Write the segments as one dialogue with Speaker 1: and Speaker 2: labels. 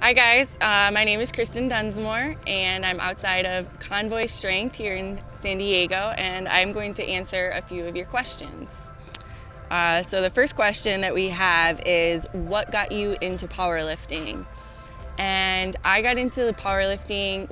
Speaker 1: Hi guys, my name is Kristen Dunsmore and I'm outside of Convoy Strength here in San Diego, and I'm going to answer a few of your questions. So the first question that we have is, what got you into powerlifting? And I got into powerlifting,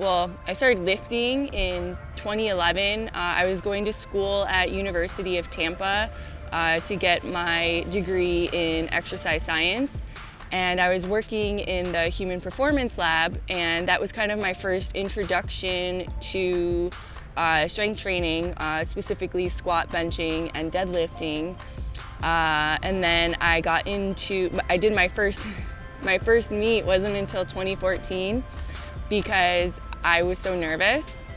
Speaker 1: I started lifting in 2011. I was going to school at University of Tampa to get my degree in exercise science. And I was working in the human performance lab, and that was kind of my first introduction to strength training, specifically squat, benching, and deadlifting. And then I did my first meet wasn't until 2014 because I was so nervous.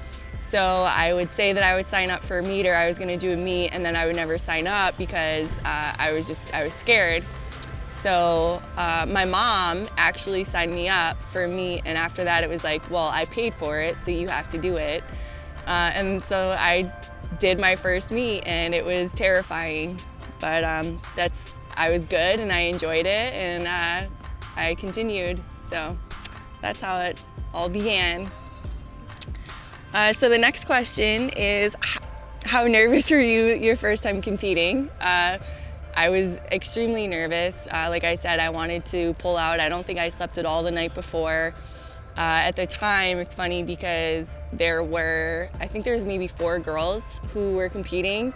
Speaker 1: So I would say that I would sign up for a meet, or I was going to do a meet, and then I would never sign up because I was scared. So my mom actually signed me up for a meet, and after that it was like, well, I paid for it, so you have to do it. And so I did my first meet, and it was terrifying, but I was good and I enjoyed it, and I continued. So that's how it all began. So the next question is, how nervous were you your first time competing? I was extremely nervous. Like I said, I wanted to pull out. I don't think I slept at all the night before. At the time, it's funny because there was maybe 4 girls who were competing.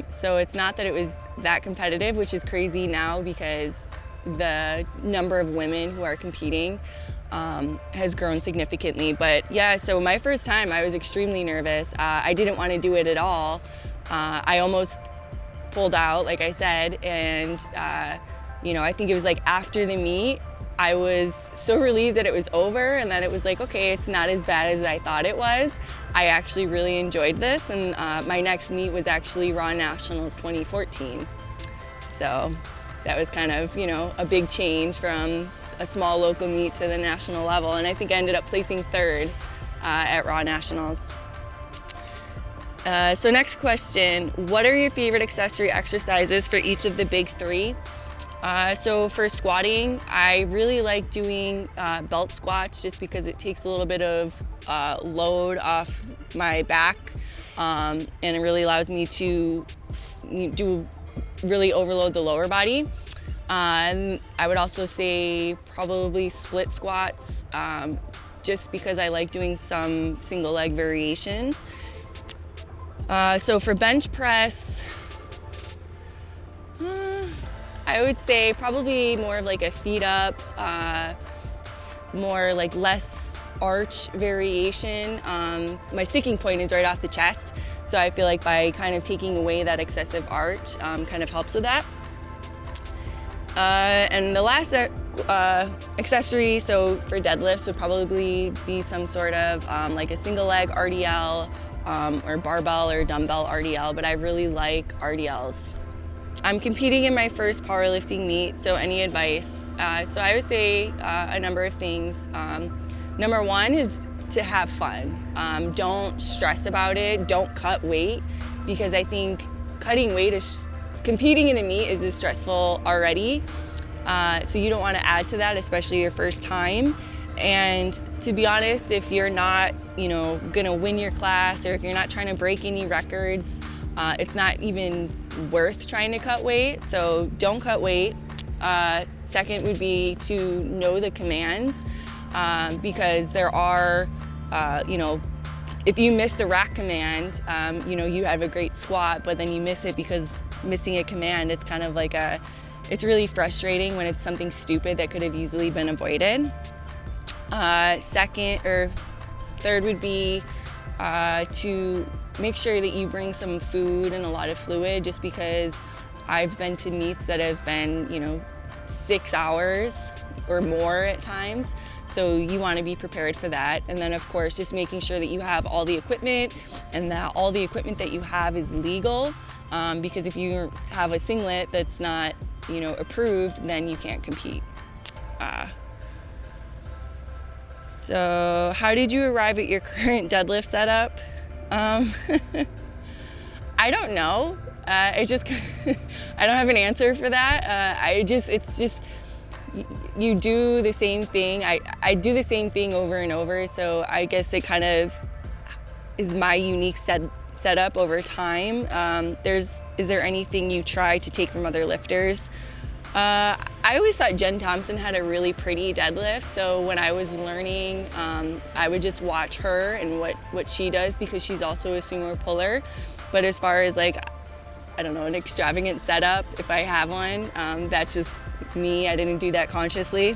Speaker 1: So it's not that it was that competitive, which is crazy now because the number of women who are competing has grown significantly. But yeah, so my first time, I was extremely nervous. I didn't want to do it at all. I almost pulled out, like I said, and I think it was like after the meet, I was so relieved that it was over, and then it was like, okay, it's not as bad as I thought it was. I actually really enjoyed this, and my next meet was actually Raw Nationals 2014. So that was kind of, a big change from a small local meet to the national level, and I think I ended up placing 3rd at Raw Nationals. So next question, what are your favorite accessory exercises for each of the big 3? So for squatting, I really like doing belt squats just because it takes a little bit of load off my back, and it really allows me to really overload the lower body. And I would also say probably split squats, just because I like doing some single leg variations. So for bench press, I would say probably more of like a feet up, more like less arch variation. My sticking point is right off the chest, so I feel like by kind of taking away that excessive arch kind of helps with that. And the last accessory, so for deadlifts, would probably be some sort of like a single leg RDL, or barbell or dumbbell RDL, but I really like RDLs. I'm competing in my first powerlifting meet, so any advice? So I would say a number of things. Number 1 is to have fun. Don't stress about it, don't cut weight, because I think cutting weight competing in a meet is stressful already. So you don't want to add to that, especially your first time. And to be honest, if you're not, gonna win your class, or if you're not trying to break any records, it's not even worth trying to cut weight. So don't cut weight. Second would be to know the commands, because there are, if you miss the rack command, you have a great squat, but then you miss it because missing a command, it's kind of like it's really frustrating when it's something stupid that could have easily been avoided. Second or third would be to make sure that you bring some food and a lot of fluid, just because I've been to meets that have been, 6 hours or more at times. So you want to be prepared for that. And then of course, just making sure that you have all the equipment, and that all the equipment that you have is legal. Because if you have a singlet that's not, approved, then you can't compete. So how did you arrive at your current deadlift setup? I don't know. It's just, I don't have an answer for that. It's just, you do the same thing. I do the same thing over and over, so I guess it kind of is my unique setup over time. Is there anything you try to take from other lifters? I always thought Jen Thompson had a really pretty deadlift, so when I was learning, I would just watch her and what she does, because she's also a sumo puller. But as far as like, I don't know, an extravagant setup, if I have one, that's just me. I didn't do that consciously.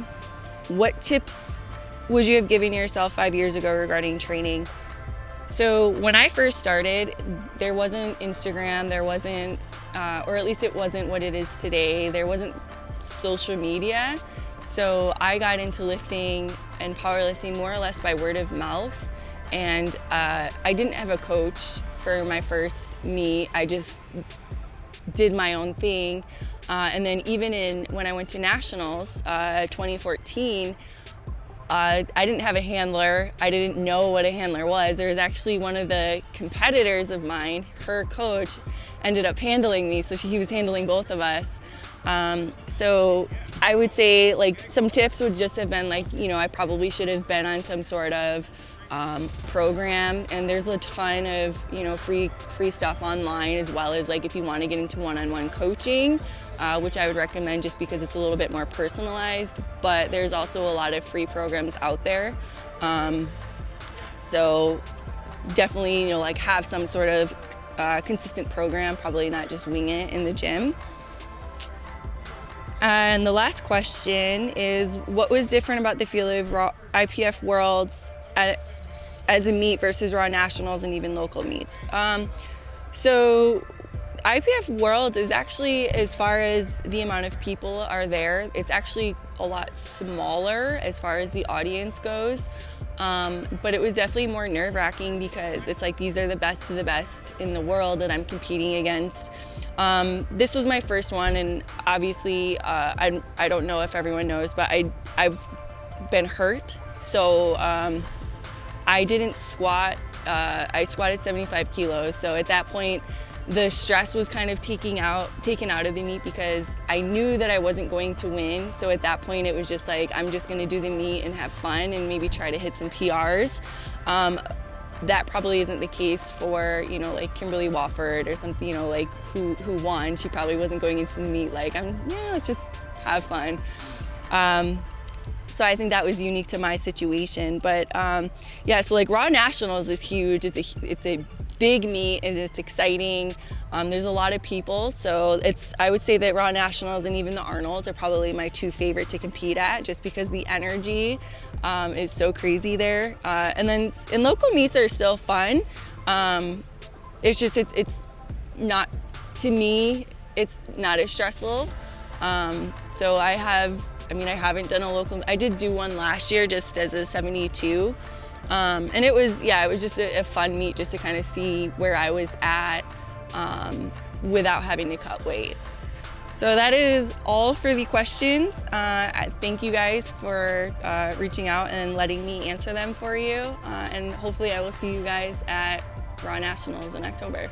Speaker 1: What tips would you have given yourself 5 years ago regarding training? So when I first started, there wasn't Instagram, there wasn't, or at least it wasn't what it is today. There wasn't social media. So I got into lifting and powerlifting more or less by word of mouth. And I didn't have a coach for my first meet. I just did my own thing. And then even when I went to nationals, 2014, I didn't have a handler. I didn't know what a handler was. There was actually one of the competitors of mine, her coach, ended up handling me, so he was handling both of us. So I would say like some tips would just have been like, I probably should have been on some sort of program, and there's a ton of free stuff online, as well as like if you want to get into one-on-one coaching, which I would recommend just because it's a little bit more personalized, but there's also a lot of free programs out there. So definitely, like have some sort of consistent program, probably not just wing it in the gym. And the last question is, what was different about the field of raw IPF Worlds as a meet versus Raw Nationals and even local meets? So IPF Worlds is actually, as far as the amount of people are there, it's actually a lot smaller as far as the audience goes. But it was definitely more nerve-wracking because it's like these are the best of the best in the world that I'm competing against. This was my first one, and obviously I don't know if everyone knows, but I've been hurt. So I didn't squat. I squatted 75 kilos. So at that point, the stress was kind of taken out of the meet because I knew that I wasn't going to win. So at that point, it was just like, I'm just going to do the meet and have fun and maybe try to hit some PRs. That probably isn't the case for, like Kimberly Wofford or something, like who won. She probably wasn't going into the meet like, let's just have fun. So I think that was unique to my situation. But yeah, so like Raw Nationals is huge. It's a big meet and it's exciting. There's a lot of people, so I would say that Raw Nationals and even the Arnolds are probably my two favorite to compete at, just because the energy is so crazy there. And then local meets are still fun. It's just it's not, to me, it's not as stressful. So I haven't done a local. I did do one last year just as a 72. And it was just a fun meet just to kind of see where I was at without having to cut weight. So that is all for the questions. Thank you guys for reaching out and letting me answer them for you. And hopefully I will see you guys at Raw Nationals in October.